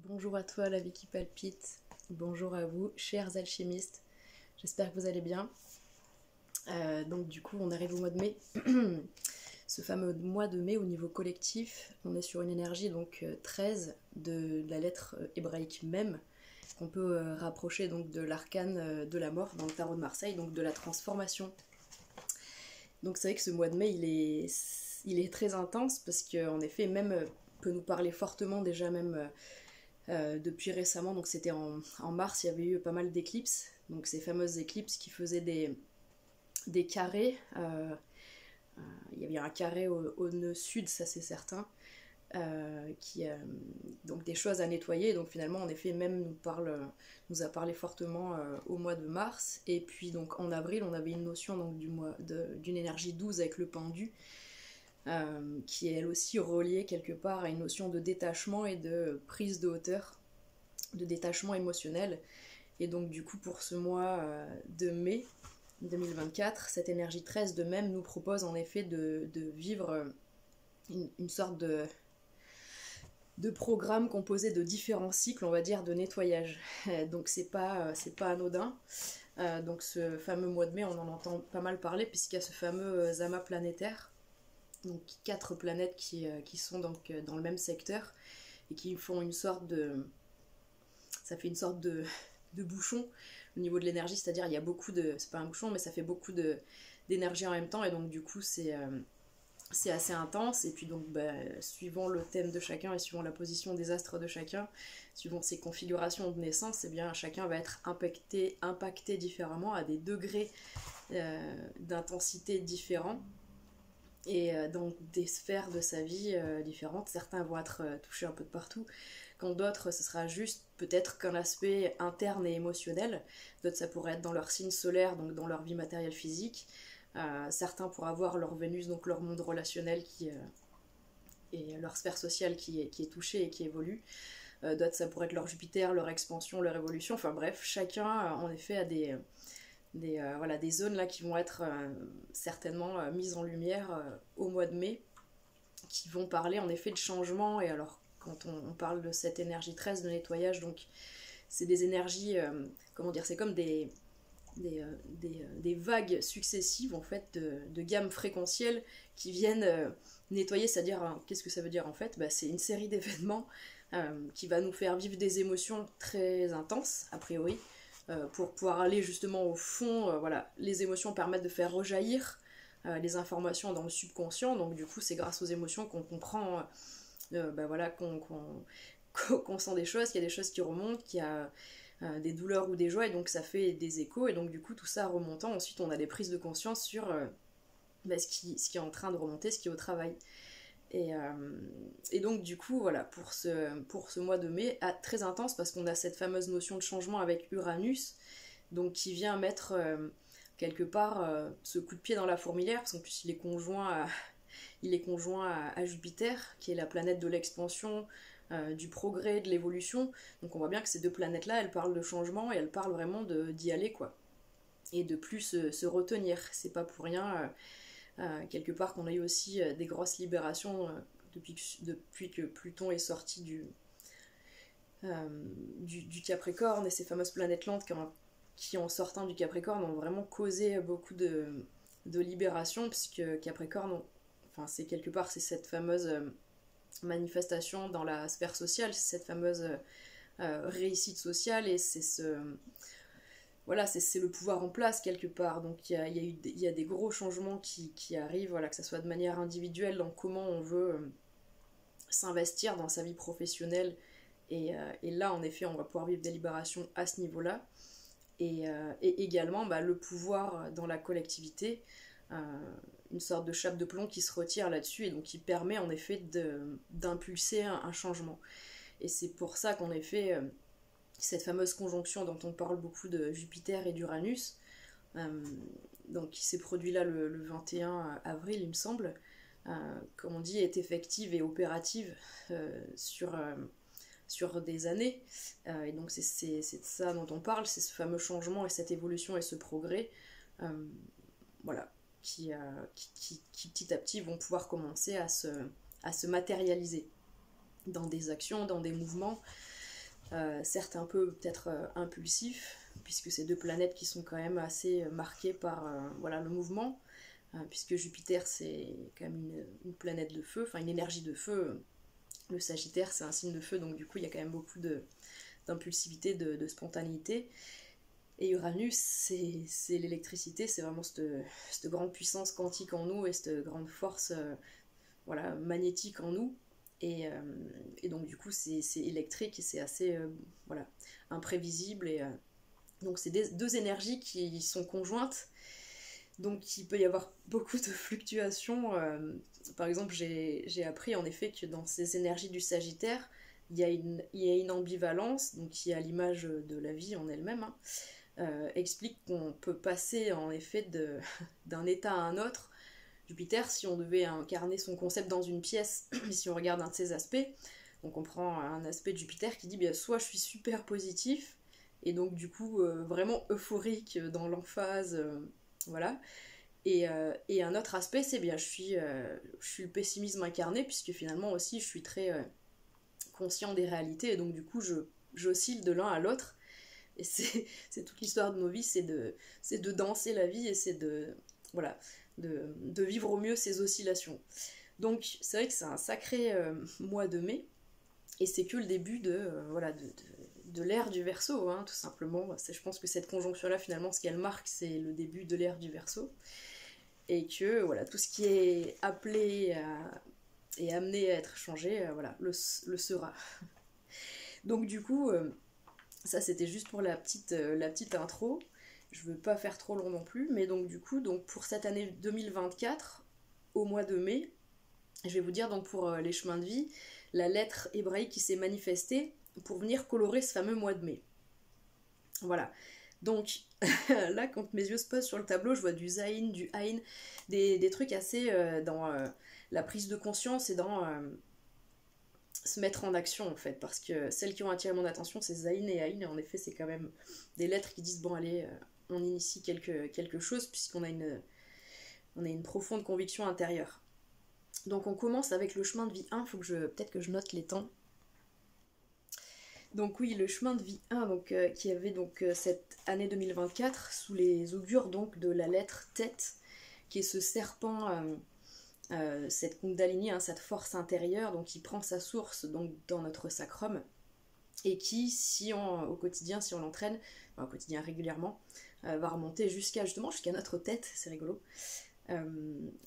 Bonjour à toi la vie qui palpite, bonjour à vous chers alchimistes, j'espère que vous allez bien. Donc du coup on arrive au mois de mai, ce fameux mois de mai au niveau collectif, on est sur une énergie donc 13 de la lettre hébraïque Mem, qu'on peut rapprocher donc de l'arcane de la mort dans le tarot de Marseille, donc de la transformation. Donc c'est vrai que ce mois de mai il est très intense parce qu'en effet même peut nous parler fortement déjà même depuis récemment, donc c'était en mars, il y avait eu pas mal d'éclipses, donc ces fameuses éclipses qui faisaient des carrés, il y avait un carré au nœud sud, ça c'est certain, donc des choses à nettoyer, donc finalement en effet même nous a parlé fortement au mois de mars, et puis donc en avril on avait une notion donc d'une énergie 12 avec le pendu, qui est elle aussi reliée quelque part à une notion de détachement et de prise de hauteur, de détachement émotionnel. Et donc du coup pour ce mois de mai 2024, cette énergie 13 de même nous propose en effet de vivre une sorte de programme composé de différents cycles, on va dire, de nettoyage. Donc c'est pas anodin. Donc ce fameux mois de mai, on en entend pas mal parler puisqu'il y a ce fameux amas planétaire, donc 4 planètes qui sont donc dans le même secteur et qui font une sorte de... ça fait une sorte de bouchon au niveau de l'énergie, c'est-à-dire il y a beaucoup de... c'est pas un bouchon mais ça fait beaucoup d'énergie en même temps, et donc du coup c'est assez intense, et puis donc suivant le thème de chacun et suivant la position des astres de chacun, suivant ses configurations de naissance, eh bien chacun va être impacté différemment à des degrés d'intensité différents, et dans des sphères de sa vie différentes. Certains vont être touchés un peu de partout, quand d'autres ce sera juste peut-être qu'un aspect interne et émotionnel, d'autres ça pourrait être dans leur signe solaire, donc dans leur vie matérielle physique. Certains pourraient avoir leur Vénus, donc leur monde relationnel et leur sphère sociale qui est touchée et qui évolue. D'autres ça pourrait être leur Jupiter, leur expansion, leur évolution, enfin bref, chacun en effet a des zones là qui vont être certainement mises en lumière au mois de mai, qui vont parler en effet de changement. Et alors quand on parle de cette énergie 13 de nettoyage, donc c'est des énergies, comment dire, c'est comme des vagues successives en fait de gammes fréquentielles qui viennent nettoyer, c'est-à-dire qu'est-ce que ça veut dire en fait, c'est une série d'événements qui va nous faire vivre des émotions très intenses a priori, pour pouvoir aller justement au fond. Voilà, les émotions permettent de faire rejaillir les informations dans le subconscient, donc du coup c'est grâce aux émotions qu'on comprend, voilà, qu'on sent des choses, qu'il y a des choses qui remontent, qu'il y a des douleurs ou des joies, et donc ça fait des échos, et donc du coup tout ça remontant, ensuite on a des prises de conscience sur ce qui est en train de remonter, ce qui est au travail. Et donc du coup voilà, pour ce mois de mai très intense, parce qu'on a cette fameuse notion de changement avec Uranus, donc qui vient mettre quelque part ce coup de pied dans la fourmilière, parce qu'en plus il est conjoint à Jupiter, qui est la planète de l'expansion, du progrès, de l'évolution. Donc on voit bien que ces deux planètes-là, elles parlent de changement, et elles parlent vraiment d'y aller, quoi. Et de plus se retenir. C'est pas pour rien, quelque part, qu'on a eu aussi des grosses libérations depuis que Pluton est sorti du Capricorne, et ces fameuses planètes lentes qui en sortant du Capricorne ont vraiment causé beaucoup de libération, puisque Capricorne, enfin c'est quelque part, c'est cette fameuse manifestation dans la sphère sociale, c'est cette fameuse réussite sociale, et voilà, c'est le pouvoir en place quelque part. Donc il y a des gros changements qui arrivent, voilà, que ce soit de manière individuelle dans comment on veut s'investir dans sa vie professionnelle, et là en effet on va pouvoir vivre des libérations à ce niveau-là, et également le pouvoir dans la collectivité, une sorte de chape de plomb qui se retire là-dessus, et donc qui permet en effet d'impulser un changement. Et c'est pour ça qu'en effet cette fameuse conjonction dont on parle beaucoup de Jupiter et d'Uranus, donc qui s'est produit là le 21 avril il me semble, comme on dit, est effective et opérative sur des années, et donc c'est de ça dont on parle, c'est ce fameux changement et cette évolution et ce progrès, voilà, qui petit à petit vont pouvoir commencer à se matérialiser dans des actions, dans des mouvements, certes un peu peut-être impulsif, puisque c'est deux planètes qui sont quand même assez marquées par voilà, le mouvement, puisque Jupiter c'est quand même une planète de feu, enfin une énergie de feu. Le Sagittaire c'est un signe de feu, donc du coup il y a quand même beaucoup d'impulsivité, de spontanéité. Et Uranus, c'est l'électricité, c'est vraiment cette grande puissance quantique en nous et cette grande force voilà, magnétique en nous. Et donc du coup c'est électrique et c'est assez voilà, imprévisible. Donc c'est deux énergies qui sont conjointes. Donc il peut y avoir beaucoup de fluctuations. Par exemple, j'ai appris en effet que dans ces énergies du Sagittaire, il y a une ambivalence, donc qui est à l'image de la vie en elle-même, hein, explique qu'on peut passer en effet d'un état à un autre. Jupiter, si on devait incarner son concept dans une pièce, si on regarde un de ses aspects, donc on prend un aspect de Jupiter qui dit bien, soit je suis super positif, et donc du coup vraiment euphorique dans l'emphase, voilà, et un autre aspect c'est bien, je suis le pessimisme incarné, puisque finalement aussi je suis très conscient des réalités, et donc du coup j'oscille de l'un à l'autre. Et c'est toute l'histoire de nos vies, c'est de danser la vie et c'est voilà, de vivre au mieux ces oscillations. Donc c'est vrai que c'est un sacré mois de mai, et c'est que le début voilà, de l'ère du Verseau, hein, tout simplement. Je pense que cette conjonction-là, finalement, ce qu'elle marque, c'est le début de l'ère du Verseau. Et que voilà, tout ce qui est appelé et amené à être changé, voilà, le sera. Donc du coup... ça c'était juste pour la petite intro. Je veux pas faire trop long non plus, mais donc du coup, donc pour cette année 2024, au mois de mai, je vais vous dire donc pour les chemins de vie, la lettre hébraïque qui s'est manifestée pour venir colorer ce fameux mois de mai. Voilà. Donc là, quand mes yeux se posent sur le tableau, je vois du Zayin, du Aïn, des trucs assez dans la prise de conscience et dans se mettre en action en fait, parce que celles qui ont attiré mon attention c'est Zayn et Aïn, et en effet c'est quand même des lettres qui disent bon allez, on initie quelque chose, puisqu'on a une profonde conviction intérieure. Donc on commence avec le chemin de vie 1, peut-être que je note les temps. Donc oui, le chemin de vie 1, donc, qui avait donc cette année 2024 sous les augures donc de la lettre Tête, qui est ce serpent cette Kundalini, hein, cette force intérieure, donc qui prend sa source donc, dans notre sacrum, et qui, au quotidien, si on l'entraîne, au quotidien régulièrement, va remonter jusqu'à notre tête, c'est rigolo.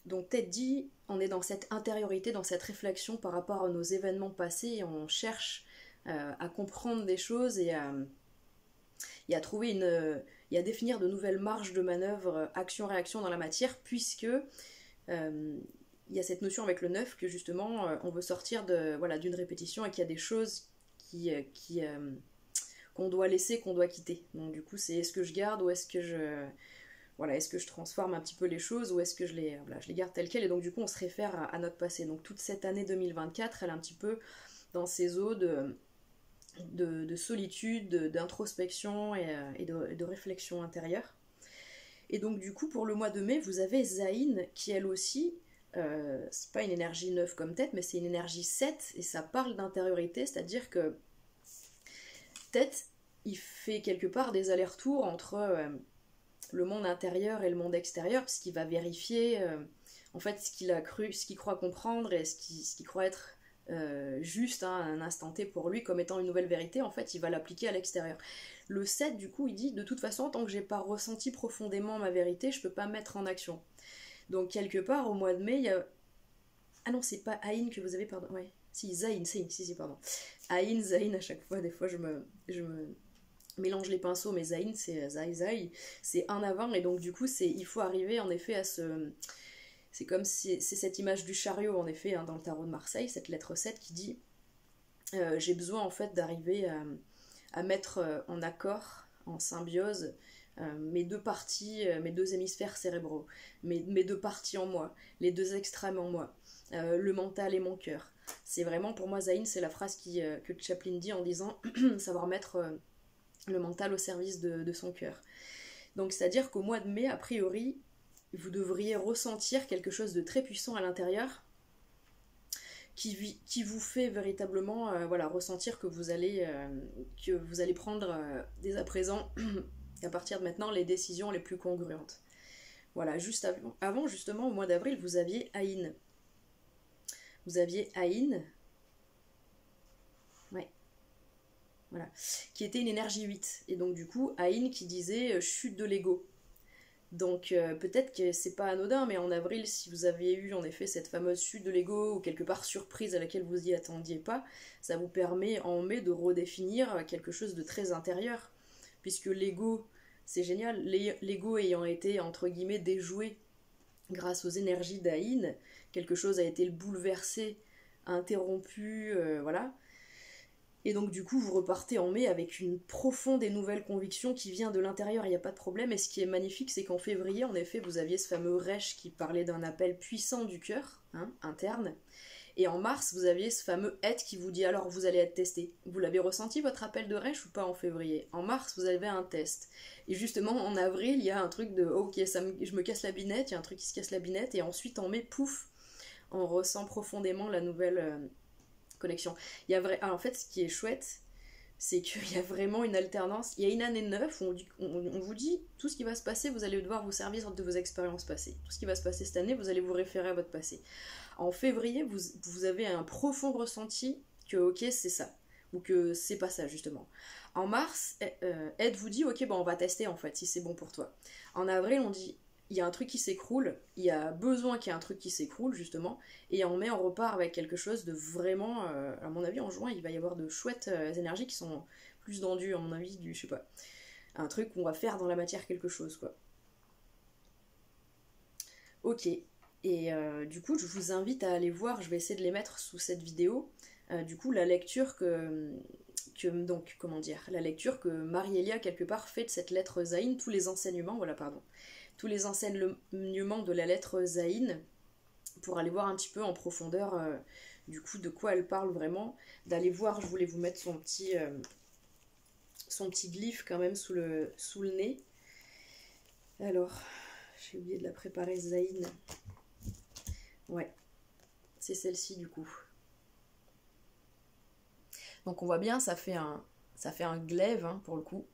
Donc tête dit, on est dans cette intériorité, dans cette réflexion par rapport à nos événements passés, et on cherche à comprendre des choses et à trouver et à définir de nouvelles marges de manœuvre, action-réaction dans la matière, puisque il y a cette notion avec le neuf que justement on veut sortir d'une répétition, et qu'il y a des choses qu'on doit laisser, qu'on doit quitter. Donc du coup c'est est-ce que je garde ou est-ce que je transforme un petit peu les choses, ou est-ce que je les garde telles quelles. Et donc du coup on se réfère à notre passé. Donc toute cette année 2024 elle est un petit peu dans ces eaux de solitude, d'introspection et de réflexion intérieure. Et donc du coup pour le mois de mai vous avez Zayn qui elle aussi c'est pas une énergie 9 comme tête, mais c'est une énergie 7, et ça parle d'intériorité, c'est-à-dire que tête, il fait quelque part des allers-retours entre le monde intérieur et le monde extérieur, parce qu'il va vérifier en fait ce qu'il a cru, ce qu'il croit comprendre, et ce qu'il croit être juste à un instant T pour lui comme étant une nouvelle vérité, en fait il va l'appliquer à l'extérieur. Le 7 du coup il dit de toute façon tant que j'ai pas ressenti profondément ma vérité, je peux pas mettre en action. Donc quelque part au mois de mai, il y a... Ah non, c'est pas Aïn que vous avez, pardon. Ouais. Si, Zayn, si, pardon. Aïn, Zayn, à chaque fois, des fois je me mélange les pinceaux, mais Zayn, c'est Zai, c'est un avant, et donc du coup, il faut arriver en effet à ce... C'est comme si c'est cette image du chariot, en effet, hein, dans le tarot de Marseille, cette lettre 7 qui dit j'ai besoin en fait d'arriver à mettre en accord, en symbiose, mes deux parties, mes deux hémisphères cérébraux, mes deux parties en moi, les deux extrêmes en moi, le mental et mon cœur. C'est vraiment, pour moi, Zayn, c'est la phrase que Chaplin dit en disant savoir mettre le mental au service de son cœur. Donc c'est-à-dire qu'au mois de mai, a priori, vous devriez ressentir quelque chose de très puissant à l'intérieur, qui vous fait véritablement voilà, ressentir que vous allez prendre dès à présent, à partir de maintenant, les décisions les plus congruentes. Voilà, juste avant justement, au mois d'avril, vous aviez Aïn. Vous aviez Aïn, ouais, voilà, qui était une énergie 8. Et donc du coup, Aïn qui disait chute de l'ego. Donc peut-être que c'est pas anodin, mais en avril, si vous aviez eu en effet cette fameuse chute de l'ego ou quelque part surprise à laquelle vous y attendiez pas, ça vous permet en mai de redéfinir quelque chose de très intérieur. Puisque l'ego, c'est génial, l'ego ayant été entre guillemets déjoué grâce aux énergies d'Aïn, quelque chose a été bouleversé, interrompu, voilà. Et donc du coup vous repartez en mai avec une profonde et nouvelle conviction qui vient de l'intérieur, il n'y a pas de problème. Et ce qui est magnifique, c'est qu'en février, en effet, vous aviez ce fameux Resh qui parlait d'un appel puissant du cœur, hein, interne. Et en mars, vous aviez ce fameux Et qui vous dit alors vous allez être testé. Vous l'avez ressenti votre appel de Resh ou pas en février? En mars, vous avez un test. Et justement, en avril, il y a un truc de ok, je me casse la binette, il y a un truc qui se casse la binette. Et ensuite, en mai, pouf, on ressent profondément la nouvelle connexion. Alors, en fait, ce qui est chouette, c'est qu'il y a vraiment une alternance. Il y a une année neuve où on vous dit tout ce qui va se passer, vous allez devoir vous servir de vos expériences passées. Tout ce qui va se passer cette année, vous allez vous référer à votre passé. En février, vous avez un profond ressenti que ok, c'est ça, ou que c'est pas ça, justement. En mars, Ed vous dit ok, bon, on va tester en fait, si c'est bon pour toi. En avril, on dit il y a un truc qui s'écroule, il y a besoin qu'il y ait un truc qui s'écroule, justement, et en mai, on repart avec quelque chose de vraiment, à mon avis, en juin, il va y avoir de chouettes énergies qui sont plus dans à mon avis, je sais pas, un truc où on va faire dans la matière quelque chose, quoi. Ok, et du coup, je vous invite à aller voir, je vais essayer de les mettre sous cette vidéo, du coup, la lecture donc, comment dire, la lecture que Marie-Elia, quelque part, fait de cette lettre Zaïn, tous les enseignements, voilà, pardon, tous les enseignements de la lettre Zaïn, pour aller voir un petit peu en profondeur, du coup, de quoi elle parle vraiment, d'aller voir, je voulais vous mettre son petit glyphe quand même sous le nez. Alors, j'ai oublié de la préparer, Zaïn. Ouais, c'est celle-ci du coup. Donc on voit bien, ça fait un glaive hein, pour le coup.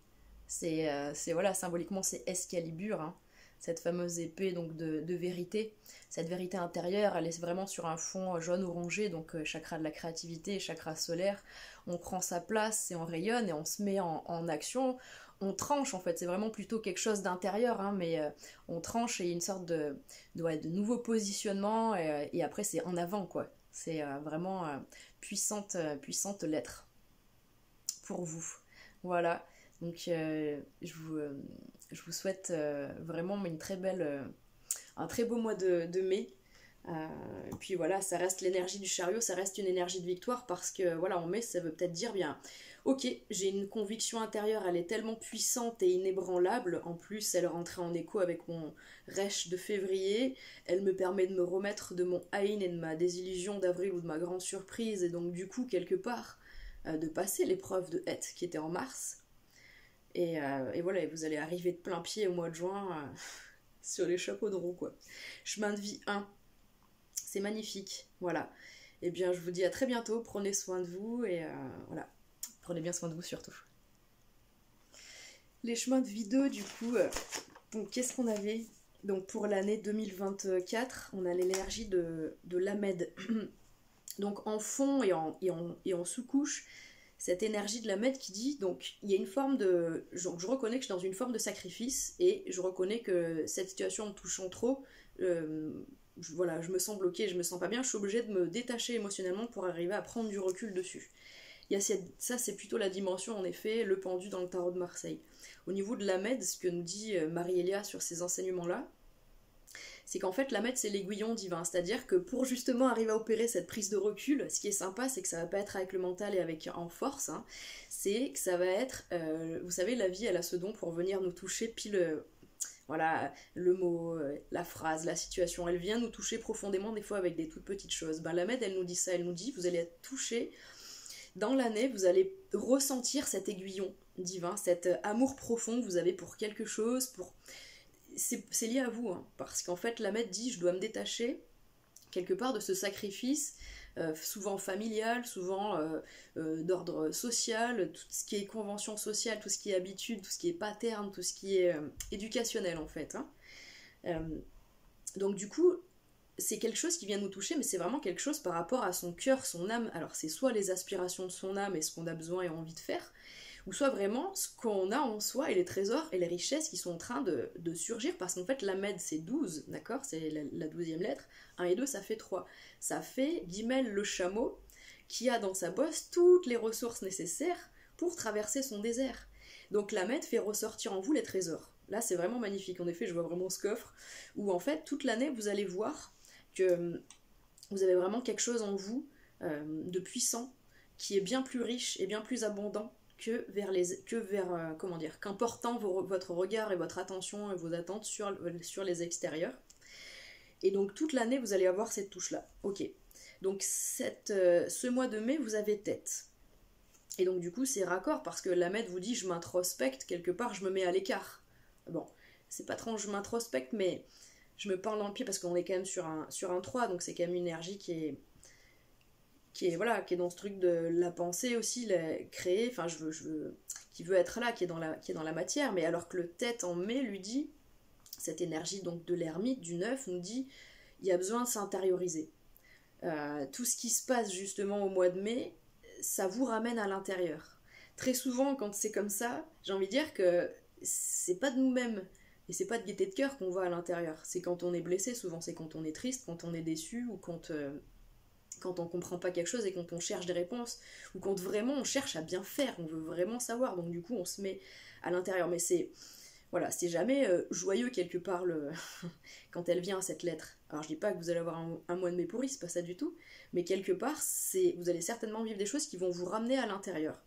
C'est voilà, symboliquement c'est Excalibur, hein, cette fameuse épée donc de vérité. Cette vérité intérieure, elle est vraiment sur un fond jaune-orangé, donc chakra de la créativité, chakra solaire. On prend sa place et on rayonne et on se met en action. On tranche en fait, c'est vraiment plutôt quelque chose d'intérieur, hein, mais on tranche et il y a une sorte de nouveau positionnement et après c'est en avant quoi. C'est vraiment puissante lettre pour vous. Voilà, donc je vous souhaite vraiment une très belle, un très beau mois de mai. Et puis voilà, ça reste l'énergie du chariot, ça reste une énergie de victoire parce que voilà, en mai, ça veut peut-être dire bien, ok, j'ai une conviction intérieure, elle est tellement puissante et inébranlable, en plus elle rentrait en écho avec mon Resh de février, elle me permet de me remettre de mon Aïn et de ma désillusion d'avril ou de ma grande surprise, et donc du coup, quelque part, de passer l'épreuve de Het qui était en mars, et voilà, et vous allez arriver de plein pied au mois de juin sur les chapeaux de roue, quoi. Chemin de vie 1. C'est magnifique, voilà. Et bien, je vous dis à très bientôt, prenez soin de vous, et voilà, prenez bien soin de vous surtout. Les chemins de vie 2, du coup, donc qu'est-ce qu'on avait? Donc pour l'année 2024, on a l'énergie de l'Amed. Donc en fond et en sous-couche, cette énergie de l'Amed qui dit, donc il y a une forme de... Je reconnais que je suis dans une forme de sacrifice, et je reconnais que cette situation me touchant trop... voilà, je me sens bloquée, je me sens pas bien, je suis obligée de me détacher émotionnellement pour arriver à prendre du recul dessus. Il y a ça, c'est plutôt la dimension, en effet, le pendu dans le tarot de Marseille. Au niveau de l'Amed, ce que nous dit Marie-Elia sur ces enseignements-là, c'est qu'en fait, l'Amed, c'est l'aiguillon divin. C'est-à-dire que pour justement arriver à opérer cette prise de recul, ce qui est sympa, c'est que ça va pas être avec le mental et avec en force, hein, c'est que ça va être, vous savez, la vie, elle a ce don pour venir nous toucher pile... voilà, le mot, la phrase, la situation, elle vient nous toucher profondément des fois avec des toutes petites choses. Ben, la Med, elle nous dit ça, elle nous dit, vous allez être touché dans l'année, vous allez ressentir cet aiguillon divin, cet amour profond que vous avez pour quelque chose, c'est lié à vous, hein, parce qu'en fait, la Med dit, je dois me détacher quelque part de ce sacrifice souvent familial, souvent d'ordre social, tout ce qui est convention sociale, tout ce qui est habitude, tout ce qui est pattern, tout ce qui est éducationnel en fait. Hein. Donc du coup, c'est quelque chose qui vient nous toucher, mais c'est vraiment quelque chose par rapport à son cœur, son âme. Alors c'est soit les aspirations de son âme et ce qu'on a besoin et envie de faire, ou soit vraiment ce qu'on a en soi et les trésors et les richesses qui sont en train de surgir, parce qu'en fait la Med c'est 12, d'accord, c'est la 12e lettre, 1 et 2 ça fait 3. Ça fait Guimel le chameau qui a dans sa bosse toutes les ressources nécessaires pour traverser son désert. Donc la Med fait ressortir en vous les trésors. Là c'est vraiment magnifique, en effet je vois vraiment ce coffre, où en fait toute l'année vous allez voir que vous avez vraiment quelque chose en vous de puissant qui est bien plus riche et bien plus abondant qu'en portant votre regard et votre attention et vos attentes sur les extérieurs. Et donc toute l'année vous allez avoir cette touche là. Ok. Donc ce mois de mai vous avez tête. Et donc du coup c'est raccord parce que la Med vous dit je m'introspecte, quelque part je me mets à l'écart. Bon, c'est pas trop je m'introspecte, mais je me parle dans le pied parce qu'on est quand même sur un 3, donc c'est quand même une énergie qui est dans ce truc de la pensée aussi, créer, enfin qui veut être là, qui est dans la matière, mais alors que le tête en mai lui dit, cette énergie donc de l'ermite, du 9, nous dit, il y a besoin de s'intérioriser. Tout ce qui se passe justement au mois de mai, ça vous ramène à l'intérieur. Très souvent, quand c'est comme ça, j'ai envie de dire que c'est pas de nous-mêmes, et c'est pas de gaieté de cœur qu'on va à l'intérieur. C'est quand on est blessé, souvent c'est quand on est triste, quand on est déçu, ou quand on comprend pas quelque chose et quand on cherche des réponses, ou quand vraiment on cherche à bien faire, on veut vraiment savoir, donc du coup on se met à l'intérieur. Mais c'est jamais joyeux quelque part quand elle vient cette lettre. Alors je dis pas que vous allez avoir un mois de mai pourri, c'est pas ça du tout, mais quelque part vous allez certainement vivre des choses qui vont vous ramener à l'intérieur.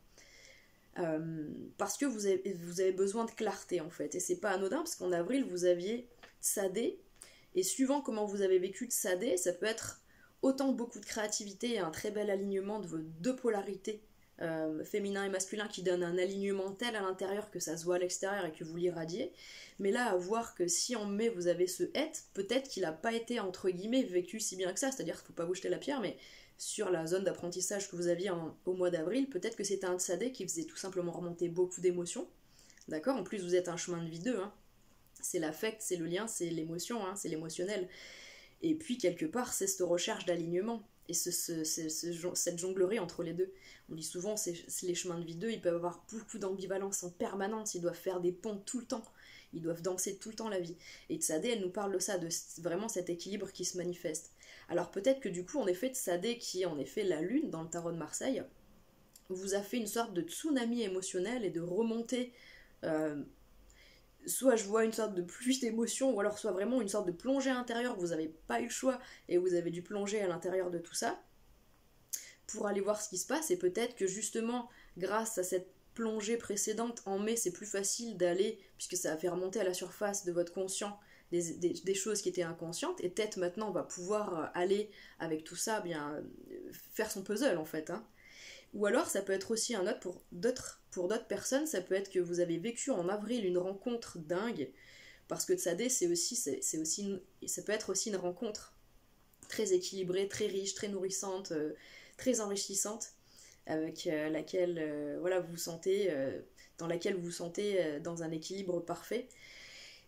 Parce que vous avez besoin de clarté en fait, et c'est pas anodin parce qu'en avril vous aviez Tsadé, et suivant comment vous avez vécu Tsadé, ça peut être autant beaucoup de créativité et un très bel alignement de vos deux polarités, féminin et masculin, qui donne un alignement tel à l'intérieur que ça se voit à l'extérieur et que vous l'irradiez. Mais là, à voir que si en mai vous avez ce het, peut-être qu'il n'a pas été entre guillemets vécu si bien que ça, c'est-à-dire qu'il ne faut pas vous jeter la pierre, mais sur la zone d'apprentissage que vous aviez au mois d'avril, peut-être que c'était un tsadé qui faisait tout simplement remonter beaucoup d'émotions. D'accord. En plus, vous êtes un chemin de vie 2, hein. C'est l'affect, c'est le lien, c'est l'émotion, hein, c'est l'émotionnel. Et puis, quelque part, c'est cette recherche d'alignement et cette jonglerie entre les deux. On dit souvent, c'est les chemins de vie 2, ils peuvent avoir beaucoup d'ambivalence en permanence, ils doivent faire des ponts tout le temps, ils doivent danser tout le temps la vie. Et Tsadé, elle nous parle de ça, de vraiment cet équilibre qui se manifeste. Alors peut-être que du coup, en effet, Tsadé, qui est en effet la lune dans le tarot de Marseille, vous a fait une sorte de tsunami émotionnel et de remontée. Soit je vois une sorte de pluie d'émotions, ou alors soit vraiment une sorte de plongée intérieure, vous n'avez pas eu le choix et vous avez dû plonger à l'intérieur de tout ça pour aller voir ce qui se passe. Et peut-être que justement, grâce à cette plongée précédente, en mai c'est plus facile d'aller, puisque ça a fait remonter à la surface de votre conscient des choses qui étaient inconscientes, et peut-être maintenant on va pouvoir aller avec tout ça, bien faire son puzzle en fait, hein. Ou alors ça peut être aussi un autre pour d'autres personnes, ça peut être que vous avez vécu en avril une rencontre dingue, parce que Tsadé ça peut être aussi une rencontre très équilibrée, très riche, très nourrissante, très enrichissante, avec laquelle voilà, vous sentez dans laquelle vous vous sentez dans un équilibre parfait.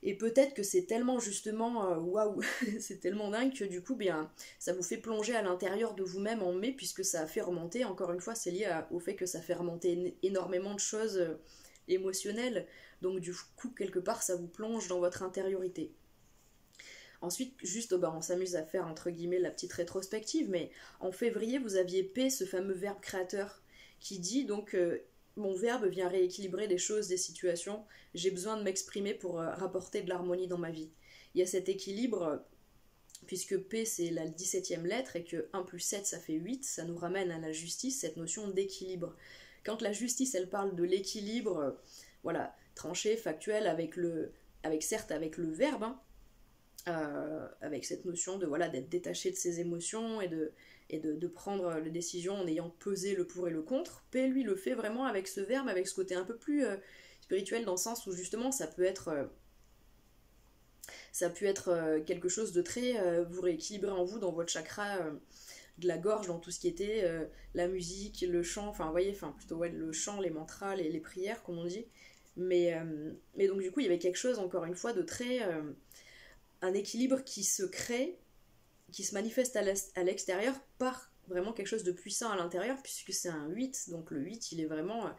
Et peut-être que c'est tellement justement waouh, c'est tellement dingue que du coup bien ça vous fait plonger à l'intérieur de vous-même en mai, puisque ça a fait remonter, encore une fois c'est lié au fait que ça fait remonter énormément de choses émotionnelles, donc du coup quelque part ça vous plonge dans votre intériorité. Ensuite, juste on s'amuse à faire entre guillemets la petite rétrospective, mais en février vous aviez P, ce fameux verbe créateur, qui dit donc mon verbe vient rééquilibrer des choses, des situations, j'ai besoin de m'exprimer pour rapporter de l'harmonie dans ma vie. Il y a cet équilibre, puisque P c'est la 17e lettre et que 1 plus 7 ça fait 8, ça nous ramène à la justice, cette notion d'équilibre. Quand la justice elle parle de l'équilibre, voilà, tranché, factuel, avec le verbe, hein, avec cette notion de voilà, d'être détaché de ses émotions et de prendre les décisions en ayant pesé le pour et le contre. P, lui, le fait vraiment avec ce verbe, avec ce côté un peu plus spirituel, dans le sens où justement ça peut être quelque chose de très vous rééquilibrer en vous dans votre chakra de la gorge dans tout ce qui était la musique, le chant, enfin vous voyez, enfin plutôt ouais, le chant, les mantras, les prières comme on dit. Mais donc du coup il y avait quelque chose encore une fois de très... un équilibre qui se crée, qui se manifeste à l'extérieur par vraiment quelque chose de puissant à l'intérieur, puisque c'est un 8, donc le 8 il est vraiment...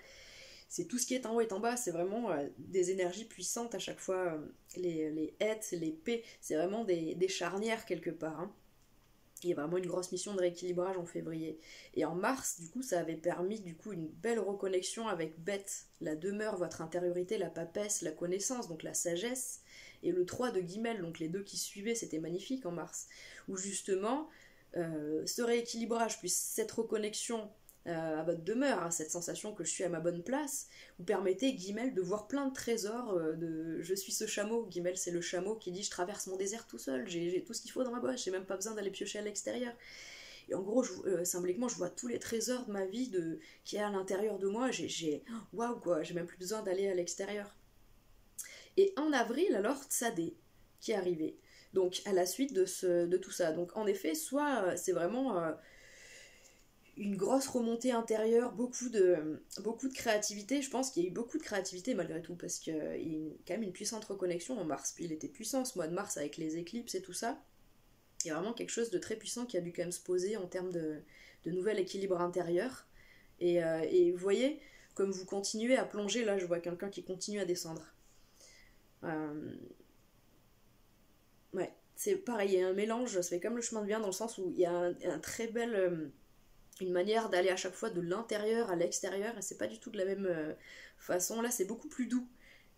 c'est tout ce qui est en haut et en bas, c'est vraiment des énergies puissantes à chaque fois, les hêtes, les P, c'est vraiment des charnières quelque part, hein. Il y a vraiment une grosse mission de rééquilibrage en février. Et en mars, du coup, ça avait permis du coup une belle reconnexion avec Beth, la demeure, votre intériorité, la papesse, la connaissance, donc la sagesse, et le 3 de Guimel, donc les deux qui suivaient, c'était magnifique en mars, où justement, ce rééquilibrage, puis cette reconnexion à votre demeure, à cette sensation que je suis à ma bonne place, vous permettez, Guimel, de voir plein de trésors, de je suis ce chameau. Guimel, c'est le chameau qui dit je traverse mon désert tout seul, j'ai tout ce qu'il faut dans ma boîte, j'ai même pas besoin d'aller piocher à l'extérieur. Et en gros, symboliquement, je vois tous les trésors de ma vie qui est à l'intérieur de moi, waouh quoi, j'ai même plus besoin d'aller à l'extérieur. Et en avril, alors, Tsadé qui est arrivé. Donc, à la suite de tout ça. Donc, en effet, soit c'est vraiment une grosse remontée intérieure, beaucoup de créativité. Je pense qu'il y a eu beaucoup de créativité malgré tout, parce qu'il y a quand même une puissante reconnexion en mars. Puis il était puissant ce mois de mars avec les éclipses et tout ça. Il y a vraiment quelque chose de très puissant qui a dû quand même se poser en termes de nouvel équilibre intérieur. Et vous voyez, comme vous continuez à plonger, là je vois quelqu'un qui continue à descendre. Ouais, c'est pareil, il y a un mélange, ça fait comme le chemin de bien dans le sens où il y a un très bel... une manière d'aller à chaque fois de l'intérieur à l'extérieur, et c'est pas du tout de la même façon. Là c'est beaucoup plus doux,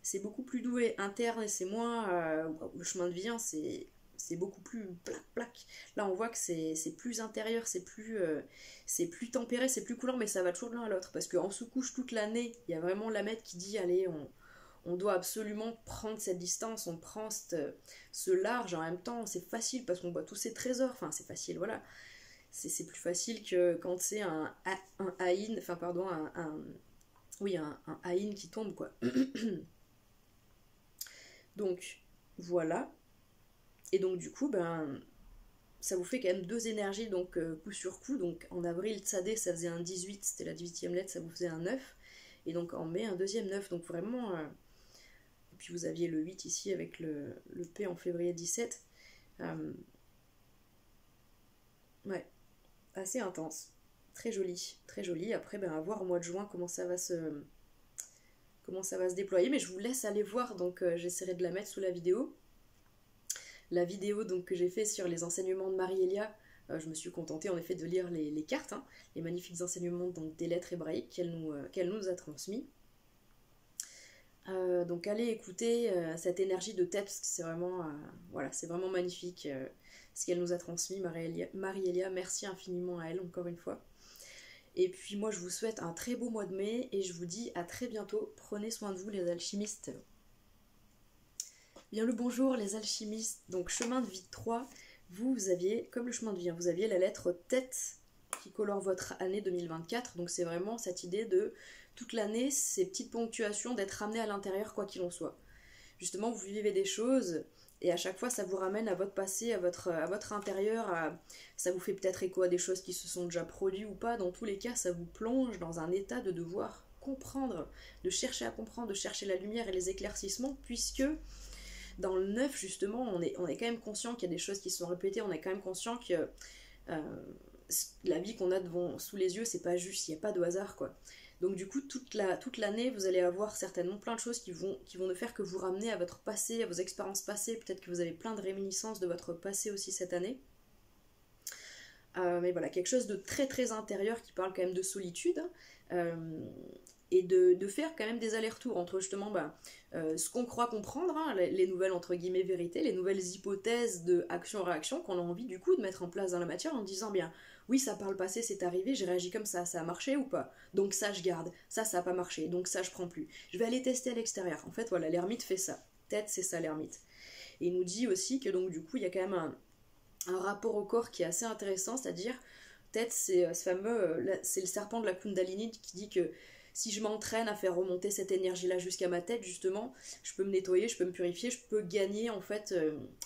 c'est beaucoup plus doux et interne, et c'est moins le chemin de vie, c'est beaucoup plus plac. Là on voit que c'est plus intérieur, c'est plus tempéré, c'est plus coulant, mais ça va toujours de l'un à l'autre, parce qu'en sous-couche toute l'année il y a vraiment la maître qui dit allez, on doit absolument prendre cette distance, on prend ce large, en même temps c'est facile parce qu'on voit tous ces trésors, enfin c'est facile, voilà. C'est plus facile que quand c'est un haïn, enfin pardon, oui, un haïn qui tombe, quoi. Donc, voilà. Et donc, du coup, ben, ça vous fait quand même deux énergies, donc coup sur coup. Donc, en avril, Tsadé, ça faisait un 18, c'était la 18e lettre, ça vous faisait un 9. Et donc, en mai, un deuxième 9. Donc, vraiment... Et puis, vous aviez le 8 ici avec le P en février 17. Ouais. Assez intense, très joli, très joli. Après, ben, à voir au mois de juin comment ça va se déployer, mais je vous laisse aller voir, donc j'essaierai de la mettre sous la vidéo. La vidéo donc, que j'ai fait sur les enseignements de Marie-Elia, je me suis contentée en effet de lire les cartes, hein, les magnifiques enseignements donc, des lettres hébraïques qu'elle nous a transmis. Donc allez écouter cette énergie de tête, parce que c'est vraiment, voilà, c'est vraiment magnifique ce qu'elle nous a transmis, Marie-Elia, merci infiniment à elle encore une fois. Et puis moi je vous souhaite un très beau mois de mai et je vous dis à très bientôt, prenez soin de vous les alchimistes. Bien le bonjour les alchimistes, donc chemin de vie 3, vous aviez, comme le chemin de vie, vous aviez la lettre tête qui colore votre année 2024, donc c'est vraiment cette idée de toute l'année, ces petites ponctuations d'être ramené à l'intérieur quoi qu'il en soit. Justement vous vivez des choses... Et à chaque fois, ça vous ramène à votre passé, à votre intérieur, ça vous fait peut-être écho à des choses qui se sont déjà produites ou pas. Dans tous les cas, ça vous plonge dans un état de devoir comprendre, de chercher à comprendre, de chercher la lumière et les éclaircissements, puisque dans le 9, justement, on est quand même conscient qu'il y a des choses qui se sont répétées, on est quand même conscient que la vie qu'on a sous les yeux, c'est pas juste, il n'y a pas de hasard, quoi. Donc du coup, toute l'année, vous allez avoir certainement plein de choses qui vont ne faire que vous ramener à votre passé, à vos expériences passées. Peut-être que vous avez plein de réminiscences de votre passé aussi cette année. Mais voilà, quelque chose de très très intérieur qui parle quand même de solitude. Et de faire quand même des allers-retours entre justement ce qu'on croit comprendre, hein, les nouvelles entre guillemets vérités, les nouvelles hypothèses de action-réaction qu'on a envie du coup de mettre en place dans la matière en disant bien oui ça par le passé c'est arrivé, j'ai réagi comme ça a marché ou pas, donc ça je garde, ça a pas marché, donc ça je prends plus, je vais aller tester à l'extérieur. En fait voilà, l'ermite fait ça, tête c'est ça l'ermite. Et il nous dit aussi que donc du coup il y a quand même un rapport au corps qui est assez intéressant, c'est-à-dire tête c'est ce fameux, c'est le serpent de la Kundalini qui dit que si je m'entraîne à faire remonter cette énergie-là jusqu'à ma tête, justement, je peux me nettoyer, je peux me purifier, je peux gagner, en fait,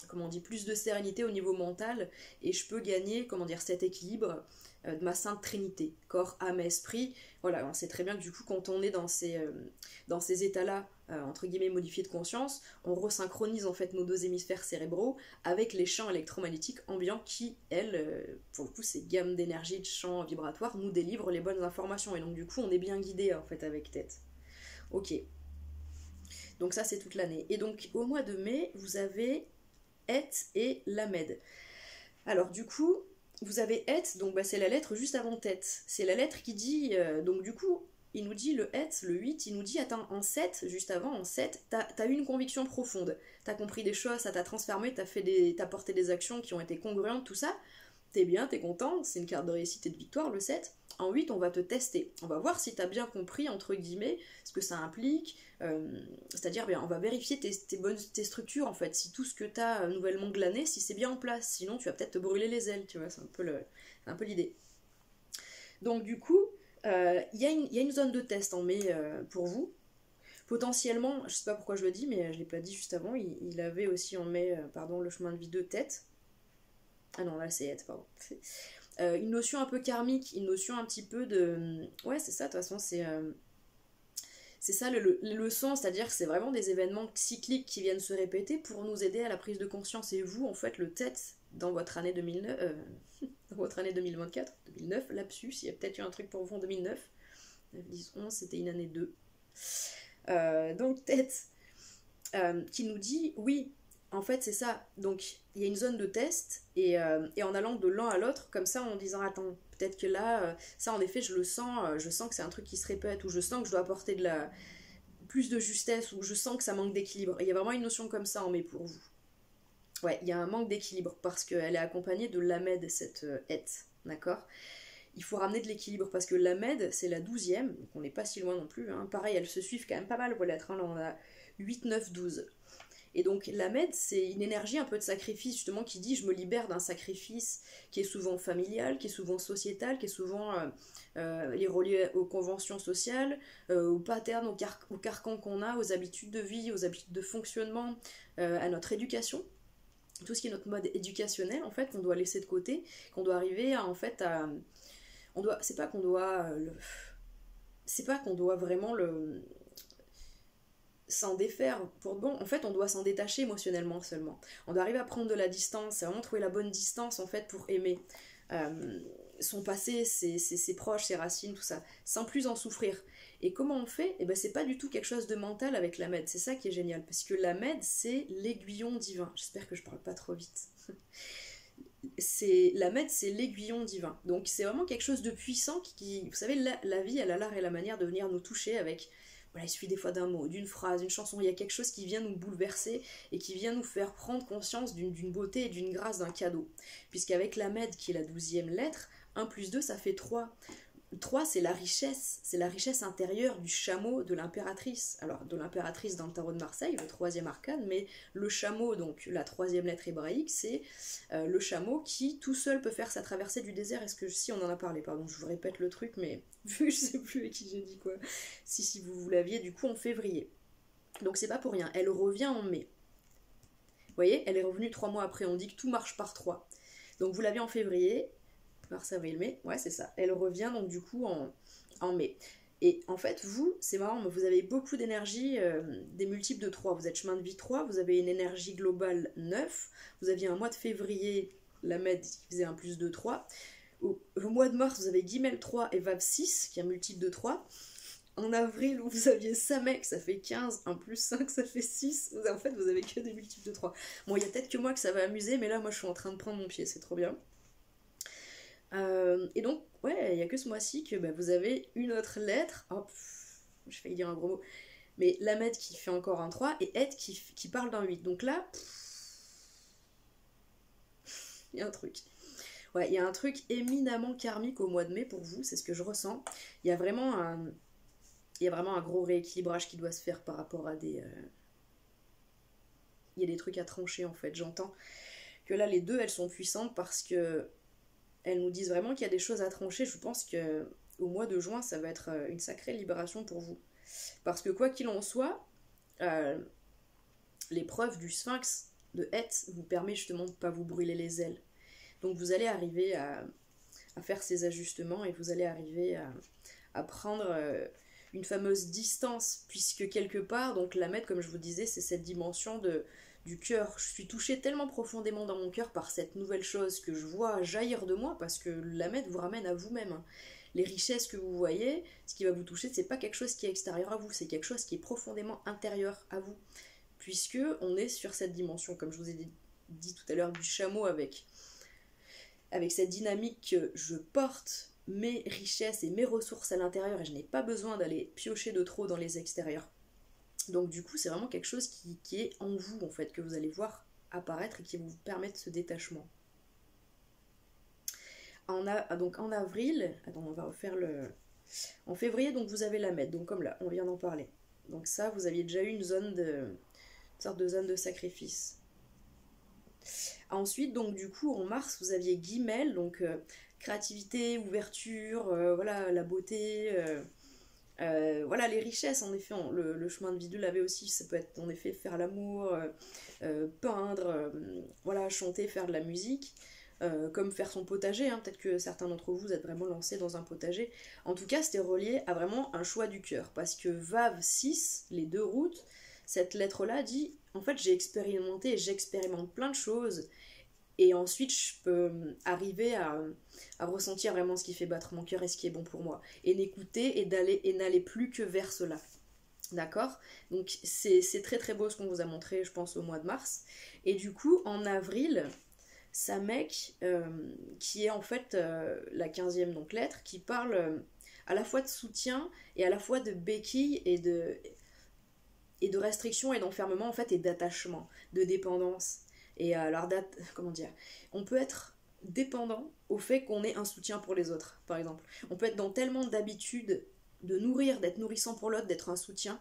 comment on dit, plus de sérénité au niveau mental, et je peux gagner, comment dire, cet équilibre de ma sainte trinité, corps, âme, esprit. Voilà, on sait très bien que du coup, quand on est dans ces états-là, entre guillemets, modifiés de conscience, on resynchronise en fait nos deux hémisphères cérébraux avec les champs électromagnétiques ambiants qui, elles, pour le coup, ces gammes d'énergie, de champs vibratoires, nous délivrent les bonnes informations. Et donc, du coup, on est bien guidé en fait avec tête. Ok. Donc, ça, c'est toute l'année. Et donc, au mois de mai, vous avez Et et Lamed. Alors, du coup, vous avez Et, donc bah, c'est la lettre juste avant tête. C'est la lettre qui dit, donc du coup, il nous dit le Et, le 8, il nous dit, attends, en 7, juste avant, en 7, t'as eu une conviction profonde. T'as compris des choses, ça t'a transformé, t'as porté des actions qui ont été congruentes, tout ça. T'es bien, t'es content, c'est une carte de réussite et de victoire, le 7. En 8, on va te tester. On va voir si t'as bien compris, entre guillemets, ce que ça implique. C'est-à-dire, bien, on va vérifier tes structures, en fait. Si tout ce que t'as nouvellement glané, si c'est bien en place. Sinon, tu vas peut-être te brûler les ailes, tu vois. C'est un peu l'idée. Donc, du coup, il y a une zone de test en mai pour vous. Potentiellement, je sais pas pourquoi je le dis, mais je l'ai pas dit juste avant, il avait aussi en mai, pardon, le chemin de vie de tête. Ah non, là c'est Et, pardon. Une notion un peu karmique, une notion un petit peu de... Ouais, c'est ça, de toute façon, c'est ça les leçons, c'est-à-dire que c'est vraiment des événements cycliques qui viennent se répéter pour nous aider à la prise de conscience. Et vous, en fait, le tête, dans votre année 2009, dans votre année 2024, 2009, lapsus, il y a peut-être eu un truc pour vous en 2009. 9, 10, 11, c'était une année 2. Donc, tête, qui nous dit, oui, en fait, c'est ça. Donc, il y a une zone de test, et en allant de l'un à l'autre, comme ça, en disant, attends, peut-être que là, ça, en effet, je sens que c'est un truc qui se répète, ou je sens que je dois apporter plus de justesse, ou je sens que ça manque d'équilibre. Et il y a vraiment une notion comme ça en mai pour vous. Ouais, il y a un manque d'équilibre, parce qu'elle est accompagnée de l'Amed, cette Et, d'accord. Il faut ramener de l'équilibre, parce que l'Amed, c'est la 12e, donc on n'est pas si loin non plus, hein. Pareil, elles se suivent quand même pas mal vos lettres, hein. Là, on a 8, 9, 12. Et donc l'Amed, c'est une énergie un peu de sacrifice, justement, qui dit je me libère d'un sacrifice qui est souvent familial, qui est souvent sociétal, qui est souvent relié aux conventions sociales, aux patterns, aux carcans qu'on a, aux habitudes de vie, aux habitudes de fonctionnement, à notre éducation. Tout ce qui est notre mode éducationnel, en fait, qu'on doit laisser de côté, qu'on doit arriver à, en fait, à... C'est pas qu'on doit... c'est pas qu'on doit vraiment s'en défaire pour bon, en fait on doit s'en détacher émotionnellement seulement. On doit arriver à prendre de la distance, c'est vraiment trouver la bonne distance en fait pour aimer son passé, ses proches, ses racines, tout ça, sans plus en souffrir. Et comment on fait? Eh ben c'est pas du tout quelque chose de mental avec la Med, c'est ça qui est génial, parce que la Med c'est l'aiguillon divin. J'espère que je parle pas trop vite. La Med c'est l'aiguillon divin, donc c'est vraiment quelque chose de puissant qui vous savez, la vie elle a l'art et la manière de venir nous toucher avec. Voilà, il suffit des fois d'un mot, d'une phrase, d'une chanson, il y a quelque chose qui vient nous bouleverser et qui vient nous faire prendre conscience d'une beauté et d'une grâce, d'un cadeau. Puisqu'avec la Med, qui est la 12e lettre, 1 plus 2, ça fait 3. 3, c'est la richesse intérieure du chameau de l'impératrice. Alors, de l'impératrice dans le tarot de Marseille, le 3e arcane, mais le chameau, donc la 3e lettre hébraïque, c'est le chameau qui tout seul peut faire sa traversée du désert. Est-ce que si on en a parlé, pardon, je vous répète le truc, mais vu que je sais plus à qui j'ai dit quoi. Si vous l'aviez du coup en février. Donc c'est pas pour rien, elle revient en mai. Vous voyez, elle est revenue 3 mois après, on dit que tout marche par 3. Donc vous l'aviez en février, mars, avril, mai, ouais c'est ça. Elle revient donc du coup en mai. Et en fait, vous, c'est marrant, mais vous avez beaucoup d'énergie, des multiples de 3. Vous êtes chemin de vie 3, vous avez une énergie globale 9, vous aviez un mois de février, la Med qui faisait un plus de 3. Au mois de mars, vous avez Guimel 3 et Vav 6, qui est un multiple de 3. En avril, vous aviez Samek, ça fait 15, 1 plus 5, ça fait 6. En fait, vous avez que des multiples de 3. Bon, il y a peut-être que moi que ça va amuser, mais là, moi, je suis en train de prendre mon pied, c'est trop bien. Et donc, ouais, il n'y a que ce mois-ci que bah, vous avez une autre lettre. Oh, j'ai failli dire un gros mot. Mais Lamed qui fait encore un 3 et Et qui parle d'un 8. Donc là, il y a un truc. Ouais, il y a un truc éminemment karmique au mois de mai pour vous, c'est ce que je ressens. Il y a vraiment un gros rééquilibrage qui doit se faire par rapport à des... Il y a des trucs à trancher en fait. J'entends que là, les deux, elles sont puissantes parce que elles nous disent vraiment qu'il y a des choses à trancher. Je pense que au mois de juin, ça va être une sacrée libération pour vous. Parce que quoi qu'il en soit, l'épreuve du sphinx de Héth vous permet justement de ne pas vous brûler les ailes. Donc vous allez arriver à faire ces ajustements et vous allez arriver à prendre une fameuse distance, puisque quelque part, donc la mettre, comme je vous disais, c'est cette dimension du cœur. Je suis touchée tellement profondément dans mon cœur par cette nouvelle chose que je vois jaillir de moi, parce que la mettre vous ramène à vous-même. Hein. Les richesses que vous voyez, ce qui va vous toucher, c'est pas quelque chose qui est extérieur à vous, c'est quelque chose qui est profondément intérieur à vous. Puisque on est sur cette dimension, comme je vous ai dit tout à l'heure, du chameau avec cette dynamique que je porte mes richesses et mes ressources à l'intérieur et je n'ai pas besoin d'aller piocher de trop dans les extérieurs. Donc du coup, c'est vraiment quelque chose qui est en vous, en fait, que vous allez voir apparaître et qui vous permettre ce détachement. Donc en avril, attends, on va refaire le... En février, donc vous avez la Mède, donc comme là, on vient d'en parler. Donc ça, vous aviez déjà eu une sorte de zone de sacrifice. Ensuite, donc du coup, en mars, vous aviez Guimel, donc créativité, ouverture, voilà, la beauté, voilà, les richesses, en effet, le chemin de vie de l'avait aussi, ça peut être en effet faire l'amour, peindre, voilà, chanter, faire de la musique, comme faire son potager, hein, peut-être que certains d'entre vous êtes vraiment lancés dans un potager. En tout cas, c'était relié à vraiment un choix du cœur, parce que Vave 6, les deux routes, cette lettre-là dit, en fait, j'ai expérimenté et j'expérimente plein de choses, et ensuite je peux arriver à ressentir vraiment ce qui fait battre mon cœur et ce qui est bon pour moi, et l'écouter et n'aller plus que vers cela. D'accord? Donc c'est très très beau ce qu'on vous a montré, je pense, au mois de mars. Et du coup, en avril, Samek, qui est en fait la 15e donc, lettre, qui parle à la fois de soutien et à la fois de béquille et de restriction et d'enfermement en fait et d'attachement, de dépendance. Et alors, comment dire, on peut être dépendant au fait qu'on ait un soutien pour les autres, par exemple. On peut être dans tellement d'habitudes de nourrir, d'être nourrissant pour l'autre, d'être un soutien,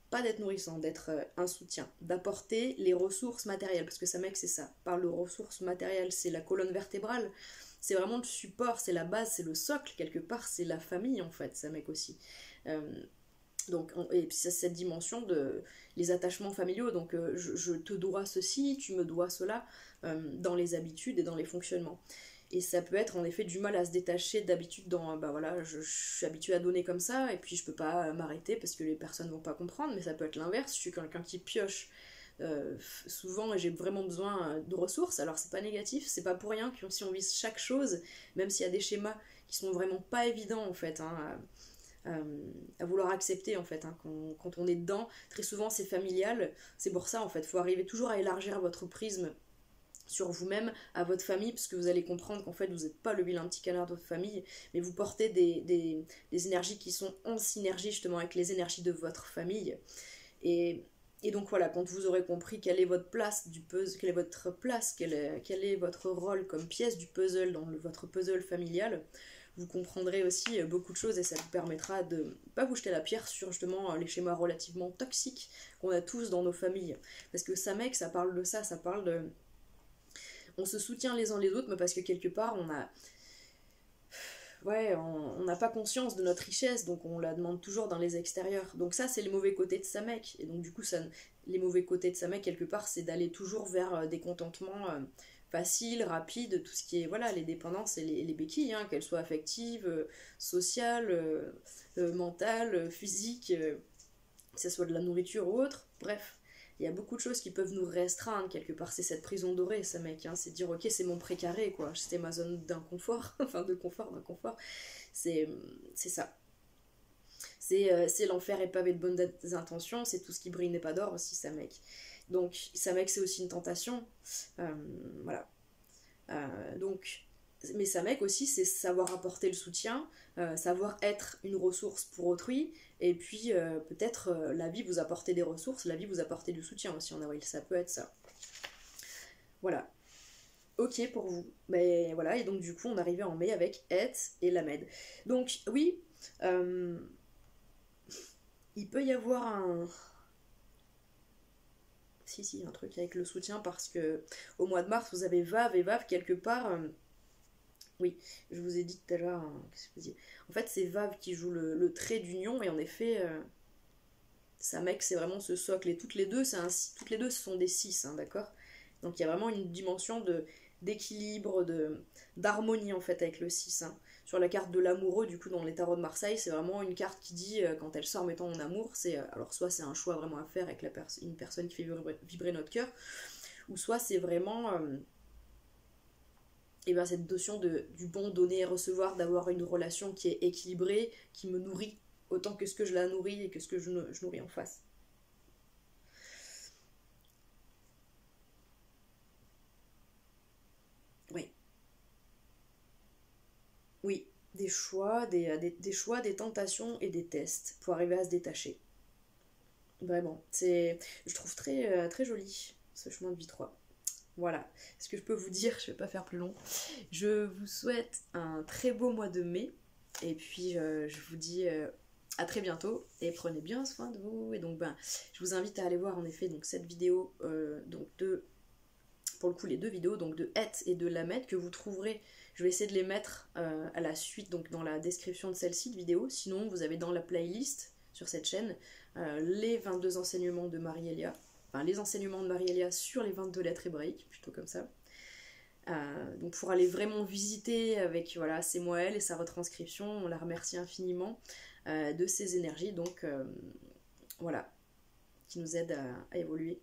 pas d'être nourrissant, d'être un soutien, d'apporter les ressources matérielles, parce que ça mec c'est ça, parle de ressources matérielles, c'est la colonne vertébrale, c'est vraiment le support, c'est la base, c'est le socle, quelque part, c'est la famille en fait, ça mec aussi. Euh, Donc, et puis c'est cette dimension de les attachements familiaux, donc je te dois ceci, tu me dois cela, dans les habitudes et dans les fonctionnements. Et ça peut être en effet du mal à se détacher d'habitude dans, bah voilà, je suis habituée à donner comme ça, et puis je peux pas m'arrêter parce que les personnes vont pas comprendre, mais ça peut être l'inverse, je suis quelqu'un qui pioche souvent et j'ai vraiment besoin de ressources, alors c'est pas négatif, c'est pas pour rien que si on vise chaque chose, même s'il y a des schémas qui sont vraiment pas évidents en fait, hein, à vouloir accepter en fait, hein, quand on est dedans, très souvent c'est familial, c'est pour ça en fait, il faut arriver toujours à élargir votre prisme sur vous-même, à votre famille, parce que vous allez comprendre qu'en fait vous n'êtes pas le vilain petit canard de votre famille, mais vous portez des énergies qui sont en synergie justement avec les énergies de votre famille. Et donc voilà, quand vous aurez compris quelle est votre place du puzzle, quelle est votre place, quel est votre rôle comme pièce du puzzle dans votre puzzle familial, vous comprendrez aussi beaucoup de choses et ça vous permettra de ne pas vous jeter la pierre sur justement les schémas relativement toxiques qu'on a tous dans nos familles. Parce que ça mec, ça parle de ça, ça parle de... On se soutient les uns les autres, mais parce que quelque part on a... Ouais, on n'a pas conscience de notre richesse, donc on la demande toujours dans les extérieurs. Donc ça, c'est les mauvais côtés de sa mec. Et donc du coup, les mauvais côtés de sa mec, quelque part, c'est d'aller toujours vers des contentements faciles, rapides, tout ce qui est, voilà, les dépendances et les béquilles, hein, qu'elles soient affectives, sociales, mentales, physiques, que ce soit de la nourriture ou autre. Bref, il y a beaucoup de choses qui peuvent nous restreindre quelque part, c'est cette prison dorée, ça mec, hein, c'est dire ok c'est mon précaré quoi, c'était ma zone d'inconfort, enfin de confort, d'inconfort, c'est ça. C'est l'enfer est pavé de bonnes intentions, c'est tout ce qui brille n'est pas d'or aussi ça mec. Donc ça mec c'est aussi une tentation, voilà. Donc mais ça mec aussi c'est savoir apporter le soutien, savoir être une ressource pour autrui et puis peut-être la vie vous apporter des ressources, la vie vous apporter du soutien aussi en avril, ça peut être ça. Voilà, ok pour vous. Mais voilà, et donc du coup on arrivait en mai avec Héth et Lamed. Donc oui, il peut y avoir un... Si, un truc avec le soutien parce que au mois de mars vous avez Vave et Vave quelque part... Oui, je vous ai dit tout à l'heure, hein, qu'est-ce que je vous dis. En fait, c'est Vav qui joue le trait d'union, et en effet, sa mec, c'est vraiment ce socle. Et toutes les deux, ce sont des 6, hein, d'accord. Donc il y a vraiment une dimension d'équilibre, d'harmonie en fait avec le 6, hein. Sur la carte de l'amoureux, du coup, dans les tarots de Marseille, c'est vraiment une carte qui dit, quand elle sort, mettons en amour, alors soit c'est un choix vraiment à faire avec une personne qui fait vibrer notre cœur, ou soit c'est vraiment et ben, cette notion du bon donner et recevoir, d'avoir une relation qui est équilibrée, qui me nourrit autant que ce que je la nourris et que ce que je nourris en face. Oui, oui, des choix, des choix, des tentations et des tests pour arriver à se détacher. Vraiment, je trouve très joli ce chemin de vie 3. Voilà, ce que je peux vous dire, je vais pas faire plus long. Je vous souhaite un très beau mois de mai. Et puis, je vous dis à très bientôt. Et prenez bien soin de vous. Et donc, ben, je vous invite à aller voir en effet donc, cette vidéo, pour le coup, les deux vidéos, donc de Het et de Lamed, que vous trouverez. Je vais essayer de les mettre à la suite, donc dans la description de celle-ci de vidéo. Sinon, vous avez dans la playlist sur cette chaîne les 22 enseignements de Marie-Elia. Enfin, les enseignements de Marie-Elia sur les 22 lettres hébraïques, plutôt comme ça. Donc pour aller vraiment visiter avec voilà, ses moëls et sa retranscription, on la remercie infiniment de ses énergies, donc voilà, qui nous aident à évoluer.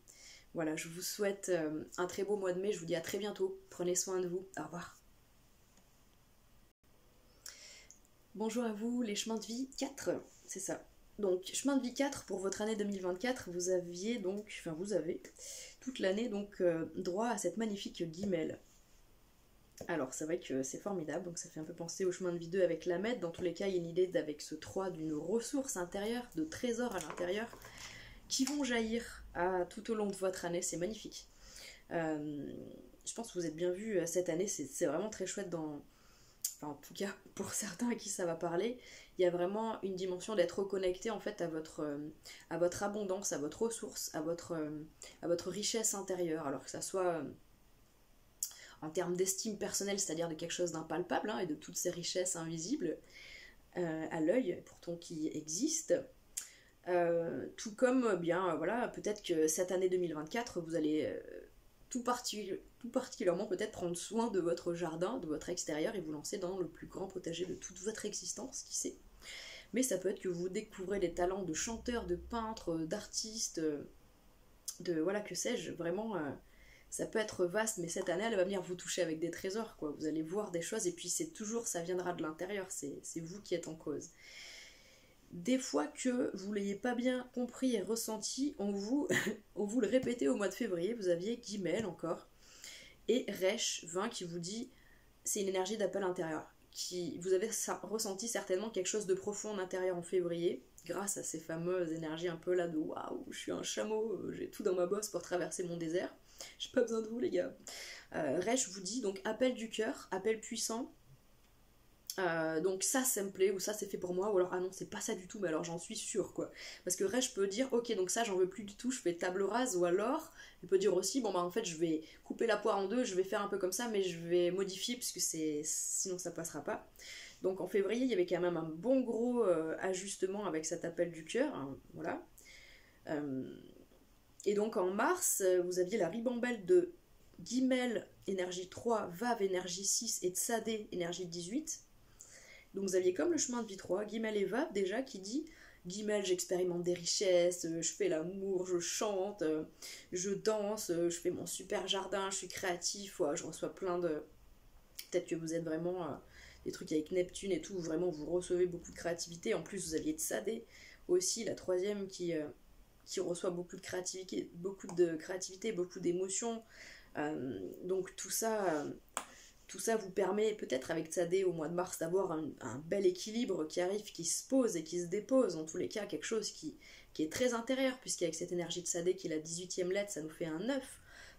Voilà, je vous souhaite un très beau mois de mai, je vous dis à très bientôt, prenez soin de vous, au revoir. Bonjour à vous, les chemins de vie 4, c'est ça. Donc, chemin de vie 4 pour votre année 2024, vous avez toute l'année donc droit à cette magnifique guimelle. Alors, c'est vrai que c'est formidable, donc ça fait un peu penser au chemin de vie 2 avec la Med. Dans tous les cas, il y a une idée avec ce 3 d'une ressource intérieure, de trésors à l'intérieur, qui vont jaillir tout au long de votre année. C'est magnifique. Je pense que vous êtes bien vu cette année, c'est vraiment très chouette enfin, en tout cas, pour certains à qui ça va parler, il y a vraiment une dimension d'être reconnecté en fait à votre abondance, à votre ressource, à votre richesse intérieure, alors que ça soit en termes d'estime personnelle, c'est-à-dire de quelque chose d'impalpable hein, et de toutes ces richesses invisibles à l'œil, pourtant qui existent. Tout comme, bien, voilà, peut-être que cette année 2024, vous allez tout particulièrement peut-être prendre soin de votre jardin, de votre extérieur et vous lancer dans le plus grand potager de toute votre existence, qui sait. Mais ça peut être que vous découvrez les talents de chanteur, de peintre, d'artiste, de voilà que sais-je, vraiment ça peut être vaste, mais cette année elle va venir vous toucher avec des trésors, quoi. Vous allez voir des choses et puis c'est toujours, ça viendra de l'intérieur, c'est vous qui êtes en cause. Des fois que vous l'ayez pas bien compris et ressenti, on vous le répétait au mois de février, vous aviez Guimel encore, et Resh 20 qui vous dit c'est une énergie d'appel intérieur. Vous avez ressenti certainement quelque chose de profond en intérieur en février, grâce à ces fameuses énergies un peu là de waouh, je suis un chameau, j'ai tout dans ma bosse pour traverser mon désert. J'ai pas besoin de vous les gars. Resh vous dit donc appel du cœur, appel puissant. Donc ça me plaît, ou ça c'est fait pour moi, ou alors ah non c'est pas ça du tout, mais alors j'en suis sûre quoi. Parce que Resh peut dire ok donc ça j'en veux plus du tout, je fais table rase, ou alors il peut dire aussi bon bah en fait je vais couper la poire en deux, je vais faire un peu comme ça, mais je vais modifier parce que sinon ça passera pas. Donc en février il y avait quand même un bon gros ajustement avec cet appel du cœur, hein, voilà. Et donc en mars vous aviez la ribambelle de Guimel énergie 3, Vav énergie 6 et Tsadé énergie 18. Donc vous aviez comme le chemin de vie 3, Guimel et Vav déjà qui dit Guimel j'expérimente des richesses, je fais l'amour, je chante, je danse, je fais mon super jardin, je suis créatif, ouais, je reçois plein de... Peut-être que vous êtes vraiment des trucs avec Neptune et tout, où vraiment vous recevez beaucoup de créativité. En plus vous aviez Tsadé aussi, la troisième qui reçoit beaucoup de créativité, beaucoup d'émotions. Donc tout ça vous permet peut-être avec Tsadé au mois de mars d'avoir un bel équilibre qui arrive, qui se pose et qui se dépose, en tous les cas quelque chose qui est très intérieur, puisqu'avec cette énergie de Tsadé qui est la 18e lettre, ça nous fait un 9,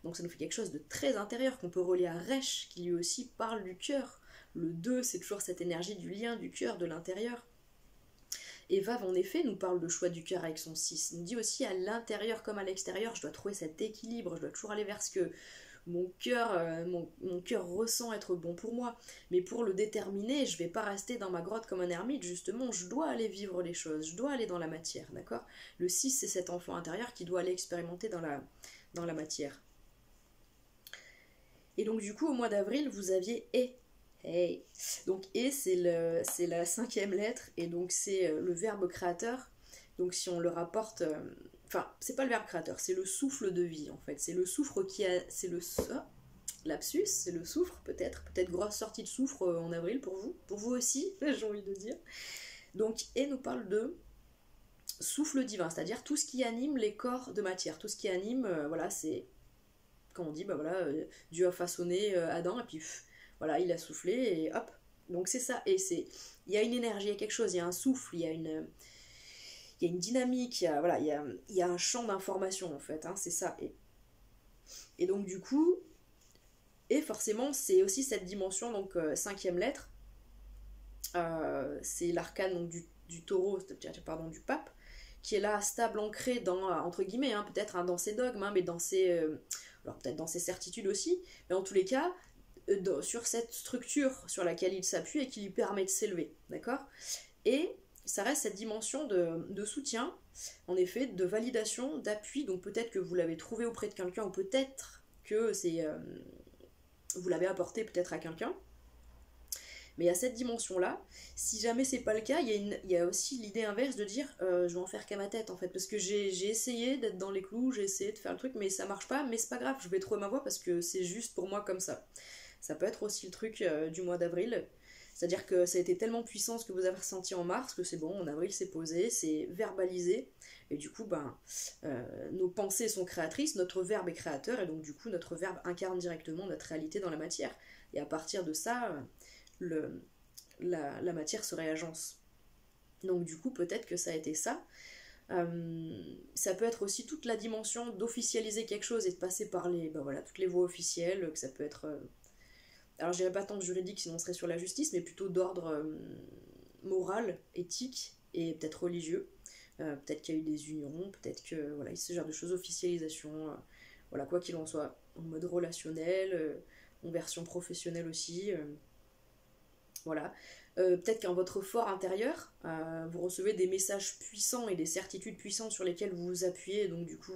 donc ça nous fait quelque chose de très intérieur qu'on peut relier à Resh qui lui aussi parle du cœur. Le 2 c'est toujours cette énergie du lien, du cœur, de l'intérieur. Et Vav en effet nous parle de choix du cœur avec son 6, il nous dit aussi à l'intérieur comme à l'extérieur je dois trouver cet équilibre, je dois toujours aller vers ce que mon cœur ressent être bon pour moi. Mais pour le déterminer, je vais pas rester dans ma grotte comme un ermite, justement, je dois aller vivre les choses, je dois aller dans la matière, d'accord? Le 6, c'est cet enfant intérieur qui doit aller expérimenter dans la matière. Et donc du coup, au mois d'avril, vous aviez et. Hey. Donc et, c'est la 5e lettre, et donc c'est le verbe créateur. Donc si on le rapporte... Enfin, c'est pas le verbe créateur, c'est le souffle de vie, en fait. C'est le soufre qui a... C'est le... lapsus, c'est le soufre, peut-être grosse sortie de soufre en avril pour vous aussi, j'ai envie de dire. Donc, et nous parle de souffle divin, c'est-à-dire tout ce qui anime les corps de matière, tout ce qui anime, voilà, c'est quand on dit, bah voilà, Dieu a façonné Adam, et puis voilà, il a soufflé, et hop, donc c'est ça, et il y a une énergie, il y a quelque chose, il y a un souffle, il y a une dynamique, voilà, il y a un champ d'information en fait, hein, c'est ça, et donc du coup, et forcément, c'est aussi cette dimension, donc 5e lettre, c'est l'arcane donc, du taureau, pardon, du pape, qui est là, stable, ancré dans, entre guillemets, hein, peut-être dans ses dogmes, hein, mais dans ses... alors peut-être dans ses certitudes aussi, mais en tous les cas, sur cette structure sur laquelle il s'appuie et qui lui permet de s'élever, d'accord? Et ça reste cette dimension de soutien, en effet, de validation, d'appui, donc peut-être que vous l'avez trouvé auprès de quelqu'un, ou peut-être que vous l'avez apporté peut-être à quelqu'un, mais il y a cette dimension-là. Si jamais c'est pas le cas, il y a aussi l'idée inverse de dire je vais en faire qu'à ma tête en fait, parce que j'ai essayé d'être dans les clous, j'ai essayé de faire le truc, mais ça marche pas, mais c'est pas grave, je vais trouver ma voie parce que c'est juste pour moi comme ça. Ça peut être aussi le truc du mois d'avril, c'est-à-dire que ça a été tellement puissant ce que vous avez ressenti en mars que c'est bon, en avril c'est posé, c'est verbalisé, et du coup nos pensées sont créatrices, notre verbe est créateur, et donc du coup notre verbe incarne directement notre réalité dans la matière, et à partir de ça la matière se réagence. Donc du coup peut-être que ça a été ça. Ça peut être aussi toute la dimension d'officialiser quelque chose et de passer par toutes les voies officielles, que ça peut être... alors je dirais pas tant que juridique, sinon on serait sur la justice, mais plutôt d'ordre moral, éthique et peut-être religieux. Peut-être qu'il y a eu des unions, peut-être que voilà, il ce genre de choses, officialisation, voilà, quoi qu'il en soit, en mode relationnel, en version professionnelle aussi, voilà. Peut-être qu'en votre fort intérieur, vous recevez des messages puissants et des certitudes puissantes sur lesquelles vous vous appuyez, et donc du coup,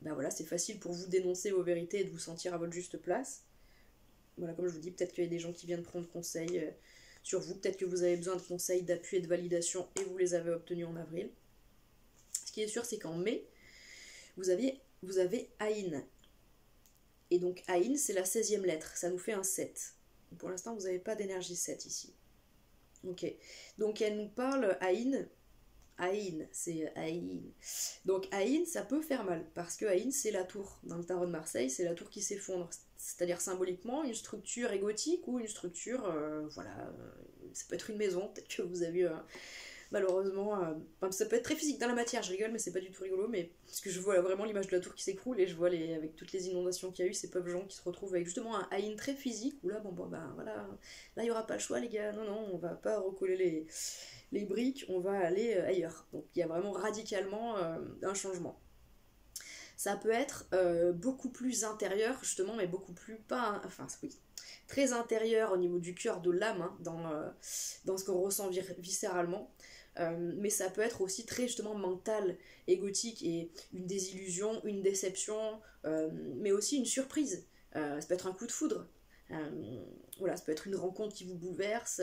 voilà, c'est facile pour vous d'énoncer vos vérités et de vous sentir à votre juste place. Voilà, comme je vous dis, peut-être qu'il y a des gens qui viennent prendre conseil sur vous, peut-être que vous avez besoin de conseils, d'appui et de validation, et vous les avez obtenus en avril. Ce qui est sûr, c'est qu'en mai, vous avez Aïn. Et donc Aïn, c'est la 16e lettre, ça nous fait un 7. Pour l'instant, vous n'avez pas d'énergie 7 ici. Ok. Donc elle nous parle Aïn. Aïn, c'est Aïn. Donc Aïn, ça peut faire mal, parce que Aïn, c'est la tour. Dans le tarot de Marseille, c'est la tour qui s'effondre. C'est-à-dire symboliquement une structure égotique ou une structure, ça peut être une maison, peut-être que vous avez malheureusement, ça peut être très physique dans la matière, je rigole, mais c'est pas du tout rigolo, mais parce que je vois vraiment l'image de la tour qui s'écroule, et je vois avec toutes les inondations qu'il y a eu, ces pauvres gens qui se retrouvent avec justement un Aïn très physique, où là, voilà, là il y aura pas le choix les gars, non, on va pas recoller les briques, on va aller ailleurs. Donc il y a vraiment radicalement un changement. Ça peut être beaucoup plus intérieur, justement, mais beaucoup plus pas... Enfin, oui, très intérieur au niveau du cœur, de l'âme, hein, dans ce qu'on ressent viscéralement. Mais ça peut être aussi très, justement, mental, égotique, et une désillusion, une déception, mais aussi une surprise. Ça peut être un coup de foudre. Voilà, ça peut être une rencontre qui vous bouleverse.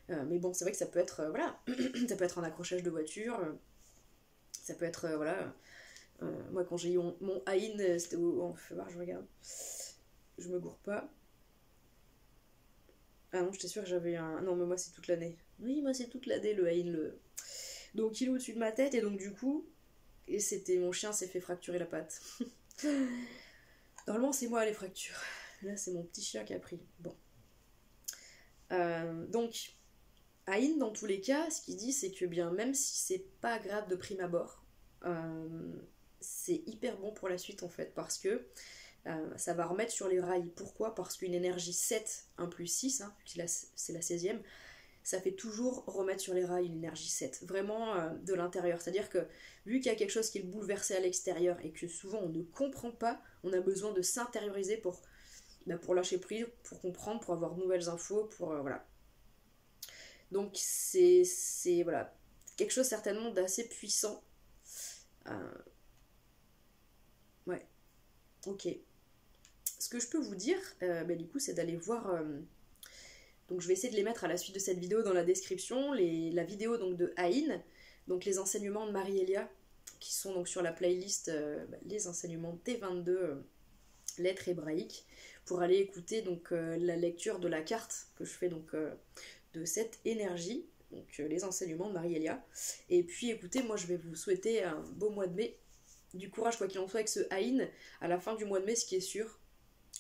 Mais bon, c'est vrai que ça peut être... voilà, ça peut être un accrochage de voiture. Ça peut être... voilà... moi quand j'ai eu mon Aïn, c'était au... Fais voir, je regarde. Je me gourre pas. Ah non, j'étais sûre que j'avais un... Non, mais moi c'est toute l'année. Oui, moi c'est toute l'année le Aïn. Donc il est au-dessus de ma tête, et donc du coup... Et c'était... Mon chien s'est fait fracturer la patte. Normalement c'est moi les fractures. Là c'est mon petit chien qui a pris. Bon. Donc... Aïn, dans tous les cas, ce qu'il dit, c'est que bien, même si c'est pas grave de prime abord, c'est hyper bon pour la suite en fait, parce que ça va remettre sur les rails. Pourquoi ? Parce qu'une énergie 7, 1 plus 6, hein, c'est la 16e, ça fait toujours remettre sur les rails l'énergie 7, vraiment de l'intérieur. C'est-à-dire que vu qu'il y a quelque chose qui est bouleversé à l'extérieur et que souvent on ne comprend pas, on a besoin de s'intérioriser pour lâcher prise, pour comprendre, pour avoir de nouvelles infos, voilà. Donc c'est voilà, quelque chose certainement d'assez puissant. Ouais, ok. Ce que je peux vous dire, du coup, c'est d'aller voir... donc je vais essayer de les mettre à la suite de cette vidéo dans la description, la vidéo donc de Aïn, donc les enseignements de Marie-Elia, qui sont donc sur la playlist les enseignements des 22 lettres hébraïques, pour aller écouter donc la lecture de la carte que je fais donc de cette énergie, donc les enseignements de Marie-Elia. Et puis écoutez, moi je vais vous souhaiter un beau mois de mai, du courage quoi qu'il en soit avec ce Aïn. À la fin du mois de mai, ce qui est sûr,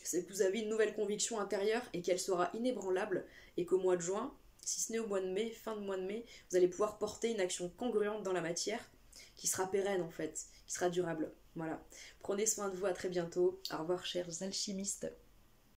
c'est que vous avez une nouvelle conviction intérieure et qu'elle sera inébranlable, et qu'au mois de juin, si ce n'est au mois de mai, fin de mois de mai, vous allez pouvoir porter une action congruente dans la matière, qui sera pérenne en fait, qui sera durable. Voilà. Prenez soin de vous, à très bientôt. Au revoir chers alchimistes.